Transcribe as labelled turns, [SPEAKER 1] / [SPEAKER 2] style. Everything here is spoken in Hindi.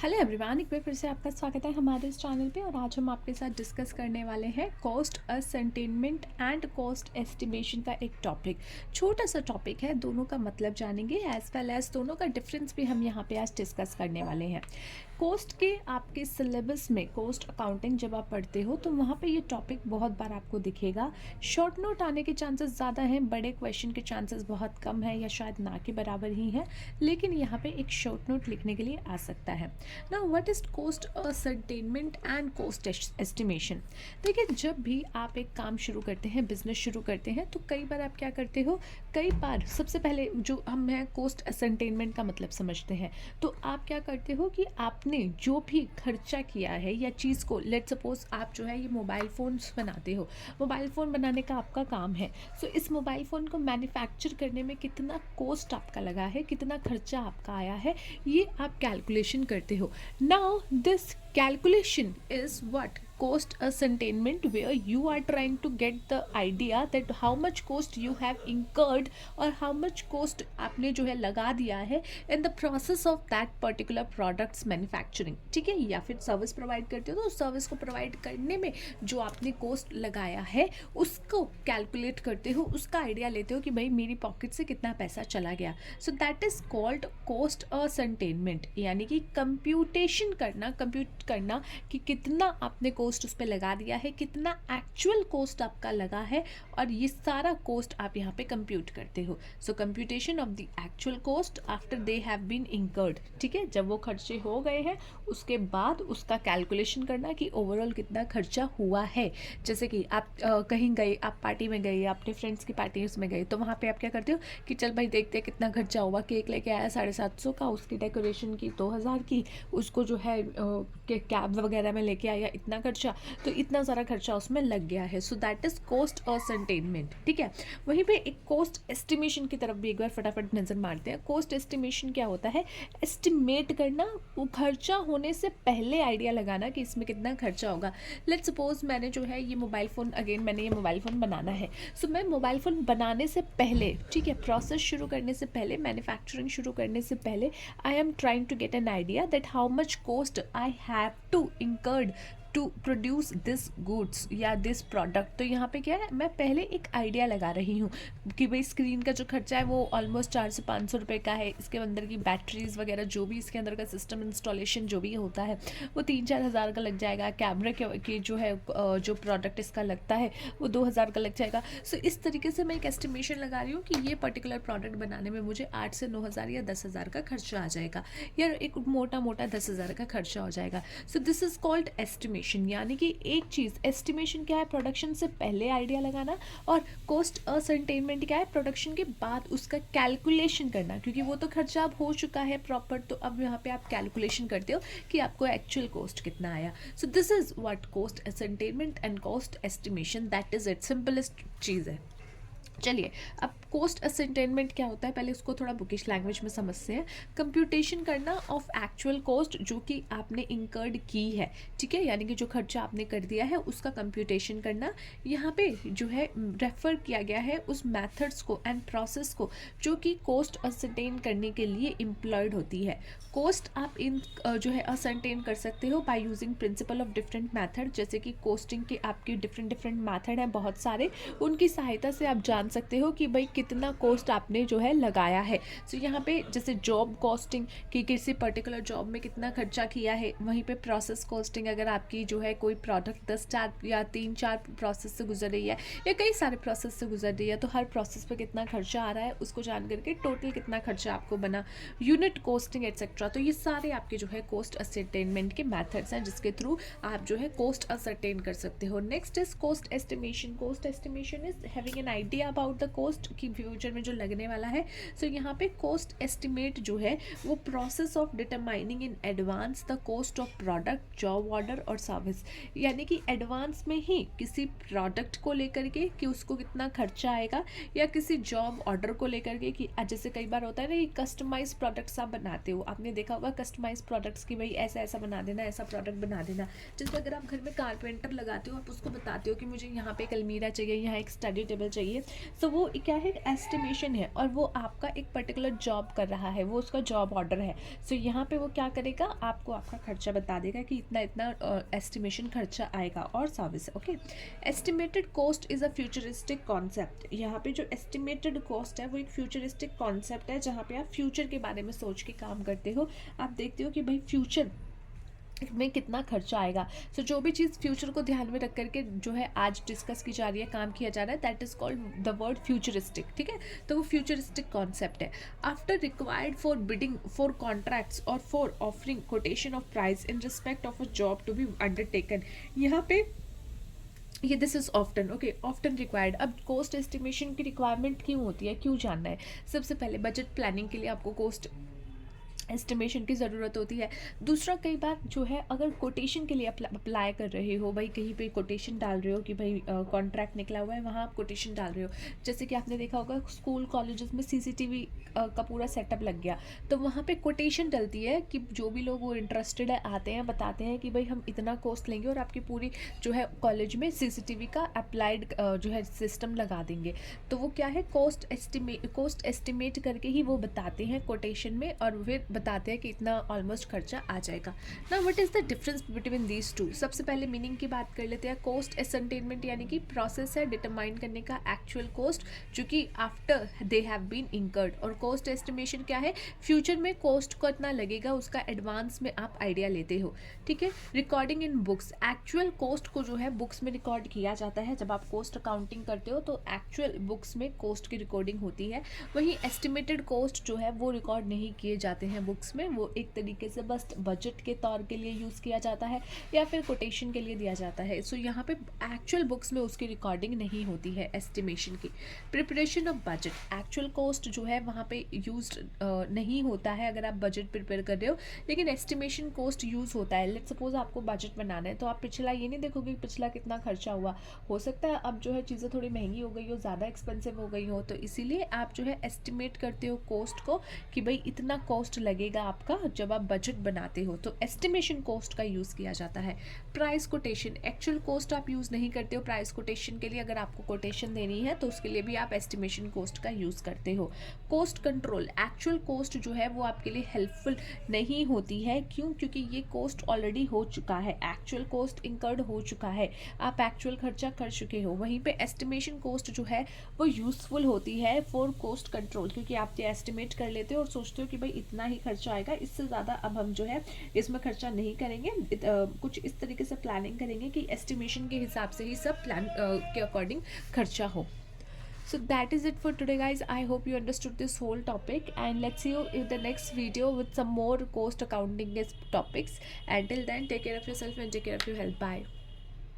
[SPEAKER 1] हेलो एवरीवन, एक बार फिर से आपका स्वागत है हमारे इस चैनल पे। और आज हम आपके साथ डिस्कस करने वाले हैं cost ascertainment and cost estimation का एक टॉपिक। छोटा सा टॉपिक है, दोनों का मतलब जानेंगे एज वेल एज दोनों का डिफरेंस भी हम यहाँ पे आज डिस्कस करने वाले हैं। कॉस्ट के आपके सिलेबस में कॉस्ट अकाउंटिंग जब आप पढ़ते हो तो वहाँ पे ये टॉपिक बहुत बार आपको दिखेगा। शॉर्ट नोट आने के चांसेस ज़्यादा हैं, बड़े क्वेश्चन के चांसेस बहुत कम है या शायद ना के बराबर ही हैं, लेकिन यहाँ पे एक शॉर्ट नोट लिखने के लिए आ सकता है। Now what is cost ascertainment and cost estimation. देखिए, जब भी आप एक काम शुरू करते हैं, बिजनेस शुरू करते हैं, तो कई बार आप क्या करते हो, कई बार सबसे पहले जो हम हैं कॉस्ट असर्टेनमेंट का मतलब समझते हैं। तो आप क्या करते हो कि आपने जो भी खर्चा किया है या चीज़ को, लेट सपोज आप जो है ये मोबाइल फ़ोन्स बनाते हो, मोबाइल फ़ोन बनाने का आपका काम है। सो इस मोबाइल फ़ोन को मैन्युफैक्चर करने में कितना कॉस्ट आपका लगा है, कितना खर्चा आपका आया है, ये आप कैलकुलेशन करते हो। Now, this calculation is what? Cost ascertainment, where you are trying to get the idea that how much cost you have incurred और how much cost आपने जो है लगा दिया है in the process of that particular products manufacturing। ठीक है, या फिर सर्विस प्रोवाइड करते हो तो उस सर्विस को प्रोवाइड करने में जो आपने कॉस्ट लगाया है उसको कैलकुलेट करते हो, उसका आइडिया लेते हो कि भाई मेरी पॉकेट से कितना पैसा चला गया। So that is called cost ascertainment, यानी कि कंप्यूटेशन करना, कंप्यूट करना कि कितना आपने कॉस्ट उस पर लगा दिया है, कितना एक्चुअल कॉस्ट आपका लगा है, और ये सारा कॉस्ट आप यहाँ पे कंप्यूट करते हो। So computation of the actual cost after they have been incurred. ठीक है, जब वो खर्चे हो गए हैं उसके बाद उसका कैलकुलेशन करना कि ओवरऑल कितना खर्चा हुआ है। जैसे कि आप कहीं गए, आप पार्टी में गए, अपने फ्रेंड्स की पार्टी उसमें गए, तो वहाँ पे आप क्या करते हो कि चल भाई देखते हैं कितना खर्चा हुआ। केक लेके आया 750 का, उसकी डेकोरेशन की 2000 की, उसको जो है कैब वगैरह में लेके आया इतना खर्चा, तो इतना सारा खर्चा उसमें लग गया है। So that is cost ascertainment. ठीक है, वहीं पे एक कॉस्ट एस्टिमेशन की तरफ भी एक बार फटाफट नज़र मारते हैं। कॉस्ट एस्टिमेशन क्या होता है? एस्टिमेट करना, वो खर्चा होने से पहले आइडिया लगाना कि इसमें कितना खर्चा होगा। लेट्स सपोज मैंने जो है ये मोबाइल फ़ोन, अगेन मैंने ये मोबाइल फ़ोन बनाना है। सो मैं मोबाइल फ़ोन बनाने से पहले, ठीक है, प्रोसेस शुरू करने से पहले, मैन्युफैक्चरिंग शुरू करने से पहले, I am trying to get an idea that how much cost I have to incurred to produce this goods या दिस प्रोडक्ट। तो यहाँ पे क्या है, मैं पहले एक आइडिया लगा रही हूँ कि भाई स्क्रीन का जो खर्चा है वो ऑलमोस्ट 400 से 500 रुपये का है। इसके अंदर की बैटरीज वगैरह जो भी इसके अंदर का सिस्टम इंस्टॉलेशन जो भी होता है वो 3-4 हज़ार का लग जाएगा। कैमरे के जो है जो प्रोडक्ट इसका लगता है वो 2000 का लग जाएगा। सो इस तरीके से मैं एक एस्टिमेशन लगा रही हूँ कि ये पर्टिकुलर प्रोडक्ट बनाने में मुझे 8 से 9 हज़ार या 10 हज़ार का खर्चा आ जाएगा, या एक मोटा मोटा 10 हज़ार का खर्चा हो जाएगा। सो दिस इज कॉल्ड एस्टिमेशन। यानी कि एक चीज़, एस्टिमेशन क्या है, प्रोडक्शन से पहले आइडिया लगाना, और कॉस्ट असर्टेनमेंट क्या है, प्रोडक्शन के बाद उसका कैलकुलेशन करना, क्योंकि वो तो खर्चा अब हो चुका है प्रॉपर। तो अब यहाँ पे आप कैलकुलेशन करते हो कि आपको एक्चुअल कॉस्ट कितना आया। So this is what cost ascertainment and cost estimation, that is it, simplest चीज़ है। चलिए, अब कॉस्ट असर्टेनमेंट क्या होता है, पहले उसको थोड़ा बुकिश लैंग्वेज में समझते हैं। कंप्यूटेशन करना ऑफ एक्चुअल कॉस्ट जो कि आपने इंकर्ड की है। ठीक है, यानी कि जो खर्चा आपने कर दिया है उसका कंप्यूटेशन करना। यहाँ पे जो है रेफर किया गया है उस मेथड्स को एंड प्रोसेस को जो कि कॉस्ट असर्टेन करने के लिए एम्प्लॉयड होती है। कॉस्ट आप इन जो है असर्टेन कर सकते हो by using principle of different method. जैसे कि कॉस्टिंग के आपके डिफरेंट मैथड हैं बहुत सारे, उनकी सहायता से आप जान सकते हो कि भाई कितना कॉस्ट आपने जो है लगाया है। सो यहाँ पे जैसे जॉब कॉस्टिंग कि किसी पर्टिकुलर जॉब में कितना खर्चा किया है, वहीं पे प्रोसेस कॉस्टिंग, अगर आपकी जो है कोई प्रोडक्ट 10-4 या 3-4 प्रोसेस से गुजर रही है या कई सारे प्रोसेस से गुजर रही है, तो हर प्रोसेस पे कितना खर्चा आ रहा है उसको जान करके टोटल कितना खर्चा आपको बना, यूनिट कॉस्टिंग एक्सेट्रा। तो ये सारे आपके जो है कॉस्ट असर्टेनमेंट के मैथड्स हैं जिसके थ्रू आप जो है कॉस्ट असर्टेन कर सकते हो। Next is cost estimation. Cost estimation is having an idea about the cost की फ्यूचर में जो लगने वाला है। सो यहाँ पे कॉस्ट एस्टिमेट जो है वो process of determining in advance the cost of product, job order और सर्विस, यानी कि एडवांस में ही किसी प्रोडक्ट को लेकर के कि उसको कितना खर्चा आएगा, या किसी जॉब ऑर्डर को लेकर के कि जैसे कई बार होता है ना कि कस्टमाइज प्रोडक्ट्स आप बनाते हो, आपने देखा होगा कस्टमाइज प्रोडक्ट्स की भाई ऐसा ऐसा बना देना, ऐसा प्रोडक्ट बना देना। जैसे अगर आप घर में कारपेंटर लगाते हो, आप उसको बताते हो कि मुझे यहाँ पे एक अलमीरा चाहिए, यहाँ एक स्टडी टेबल चाहिए, सो वो क्या है, एस्टिमेशन है, और वो आपका एक पर्टिकुलर जॉब कर रहा है, वो उसका जॉब ऑर्डर है। सो यहाँ पे वो क्या करेगा, आपको आपका खर्चा बता देगा कि इतना इतना एस्टिमेशन खर्चा आएगा और service. Okay, estimated cost is a futuristic concept. यहाँ पे जो एस्टिमेटेड कॉस्ट है वो एक फ्यूचरिस्टिक कॉन्सेप्ट है, जहाँ पे आप फ्यूचर के बारे में सोच के काम करते हो। आप देखते हो कि भाई फ्यूचर में कितना खर्चा आएगा। सो जो भी चीज़ फ्यूचर को ध्यान में रख करके जो है आज डिस्कस की जा रही है, काम किया जा रहा है, that is called the word futuristic. ठीक है, तो वो फ्यूचरिस्टिक कॉन्सेप्ट है। After required for bidding for contracts और for offering quotation of price in respect of a job to be undertaken. यहाँ पे ये this is often, okay, often required. अब कॉस्ट एस्टिमेशन की रिक्वायरमेंट क्यों होती है, क्यों जानना है? सबसे पहले बजट प्लानिंग के लिए आपको कॉस्ट एस्टिमेशन की ज़रूरत होती है। दूसरा, कई बार जो है अगर कोटेशन के लिए अप्लाई कर रहे हो, भाई कहीं पे कोटेशन डाल रहे हो कि भाई कॉन्ट्रैक्ट निकला हुआ है, वहाँ आप कोटेशन डाल रहे हो। जैसे कि आपने देखा होगा स्कूल कॉलेजेस में सीसीटीवी का पूरा सेटअप लग गया, तो वहाँ पे कोटेशन डलती है कि जो भी लोग वो इंटरेस्टेड है आते हैं, बताते हैं कि भाई हम इतना कॉस्ट लेंगे और आपकी पूरी जो है कॉलेज में सीसीटीवी का अप्लाइड जो है सिस्टम लगा देंगे। तो वो क्या है, कॉस्ट एस्टिमेट करके ही वो बताते हैं कोटेशन में, और फिर बताते हैं कि इतना ऑलमोस्ट खर्चा आ जाएगा। ना what is the difference between these two? सबसे पहले मीनिंग की बात कर लेते हैं। कॉस्ट एसेंटेनमेंट यानी कि प्रोसेस है डिटरमाइन करने का एक्चुअल कॉस्ट जो कि after they have been incurred, और कॉस्ट एस्टिमेशन क्या है, फ्यूचर में कॉस्ट को इतना लगेगा उसका एडवांस में आप आइडिया लेते हो। ठीक है, recording in books, actual cost को जो है बुक्स में रिकॉर्ड किया जाता है। जब आप कॉस्ट अकाउंटिंग करते हो तो एक्चुअल बुक्स में कॉस्ट की रिकॉर्डिंग होती है। वहीं एस्टिमेटेड कॉस्ट जो है वो रिकॉर्ड नहीं किए जाते हैं बुक्स में, वो एक तरीके से बस बजट के तौर के लिए यूज़ किया जाता है या फिर कोटेशन के लिए दिया जाता है। सो यहाँ पे एक्चुअल बुक्स में उसकी रिकॉर्डिंग नहीं होती है एस्टिमेशन की। Preparation of budget, actual cost जो है वहाँ पे यूज नहीं होता है अगर आप बजट प्रिपेयर कर रहे हो, लेकिन एस्टिमेशन कॉस्ट यूज़ होता है। लेट्स सपोज आपको बजट बनाना है, तो आप पिछला ये नहीं देखोगे कि पिछला कितना खर्चा हुआ। हो सकता है अब जो है चीज़ें थोड़ी महंगी हो गई हो, ज़्यादा एक्सपेंसिव हो गई हो, तो इसीलिए आप जो है एस्टिमेट करते हो कॉस्ट को कि भाई इतना कॉस्ट लगेगा आपका जब आप बजट बनाते हो, तो एस्टिमेशन कॉस्ट का यूज़ किया जाता है। प्राइस कोटेशन, एक्चुअल कॉस्ट आप यूज़ नहीं करते हो प्राइस कोटेशन के लिए। अगर आपको कोटेशन देनी है तो उसके लिए भी आप एस्टिमेशन कॉस्ट का यूज़ करते हो। कॉस्ट कंट्रोल, एक्चुअल कॉस्ट जो है वो आपके लिए हेल्पफुल नहीं होती है। क्यों? क्योंकि ये कॉस्ट ऑलरेडी हो चुका है, एक्चुअल कॉस्ट इंकर्ड हो चुका है, आप एक्चुअल खर्चा कर चुके हो। वहीं पे एस्टिमेशन कॉस्ट जो है वो यूज़फुल होती है फॉर कॉस्ट कंट्रोल, क्योंकि आप ये एस्टिमेट कर लेते हो और सोचते हो कि भाई इतना ही खर्चा आएगा, इससे ज़्यादा अब हम जो है इसमें खर्चा नहीं करेंगे। कुछ इस तरीके से प्लानिंग करेंगे कि एस्टिमेशन के हिसाब से ही सब प्लान के अकॉर्डिंग खर्चा हो। So that is it for today, guys. I hope you understood this whole topic, and let's see you in the next video with some more cost accounting topics. Until then, take care of yourself and take care of your health. Bye.